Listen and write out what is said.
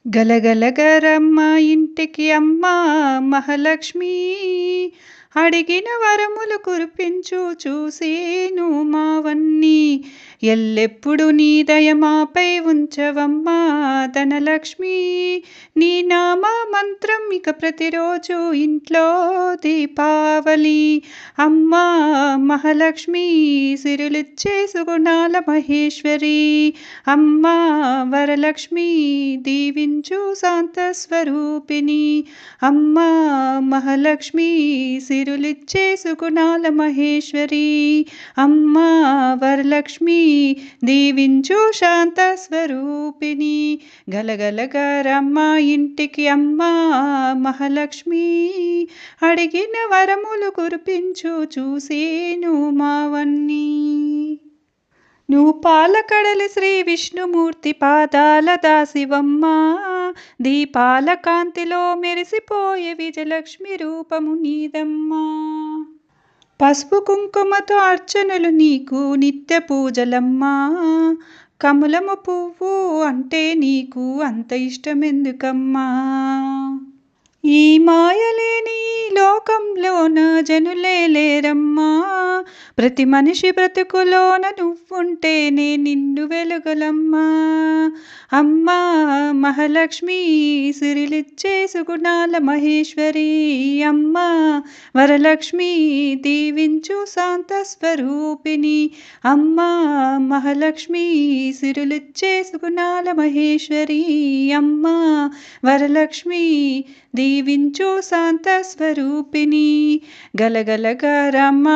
గలగలగరమ్మ ఇంటికి అమ్మ మహాలక్ష్మి, అడిగిన వరములు కురిపించు చూసేను మావన్ని. ఎల్లెప్పుడు నీ దయ మాపై ఉంచవమ్మా ధనలక్ష్మి. నీ నామ మంత్రం ఇక ప్రతిరోజు ఇంట్లో దీపావళి. అమ్మా మహాలక్ష్మి, సిరులిచ్చే సుగుణాల మహేశ్వరి. అమ్మా వరలక్ష్మి, దీవించు శాంత స్వరూపిణి. అమ్మా మహాలక్ష్మి, సిరులిచ్చే సుగుణాల మహేశ్వరి. అమ్మా వరలక్ష్మి, దీవించు శాంత స్వరూపిణి. గలగలగరమ్మ ఇంటికి అమ్మా మహాలక్ష్మి, అడిగిన వరములు కురిపించు చూసేను మావన్ని. నువ్వు పాలకడలి శ్రీ విష్ణుమూర్తి పాదాల దాసివమ్మా, దీపాల కాంతిలో మెరిసిపోయే విజయలక్ష్మి రూపము నీదమ్మా. పసుపు కుంకుమతో అర్చనలు నీకు నిత్య పూజలమ్మా. కమలము పువ్వు అంటే నీకు అంత ఇష్టమెందుకమ్మా. ఈ మాయలేని లోకంలోన జనులే లేరమ్మా. ప్రతి మనిషి బ్రతుకులోన నువ్వుంటేనే నిన్ను వెలుగలమ్మా. అమ్మా మహాలక్ష్మి, సిరిలిచ్చే సుగుణాల మహేశ్వరి. అమ్మా వరలక్ష్మి, దీవించు శాంత స్వరూపిణి. అమ్మా మహాలక్ష్మి, సిరులిచ్చే సుగుణాల మహేశ్వరి. అమ్మా వరలక్ష్మి, దీవించు శాంత స్వరూపిణి. గలగలగరమ్మ